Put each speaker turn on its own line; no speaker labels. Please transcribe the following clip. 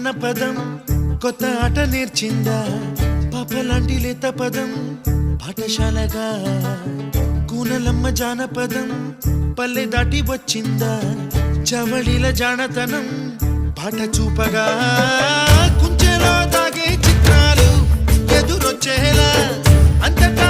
అన్న పదం కొత్త ఆట నేర్చిందా పాపలాంటి లేత పదం పాఠశాలగా కూనలమ్మ జానపదం పల్లె దాటి వచ్చిందా చవళిల జానతనం పాట చూపగా కుంచెలో తాగే చిత్రాలు ఎదురొచ్చేలా అంతటా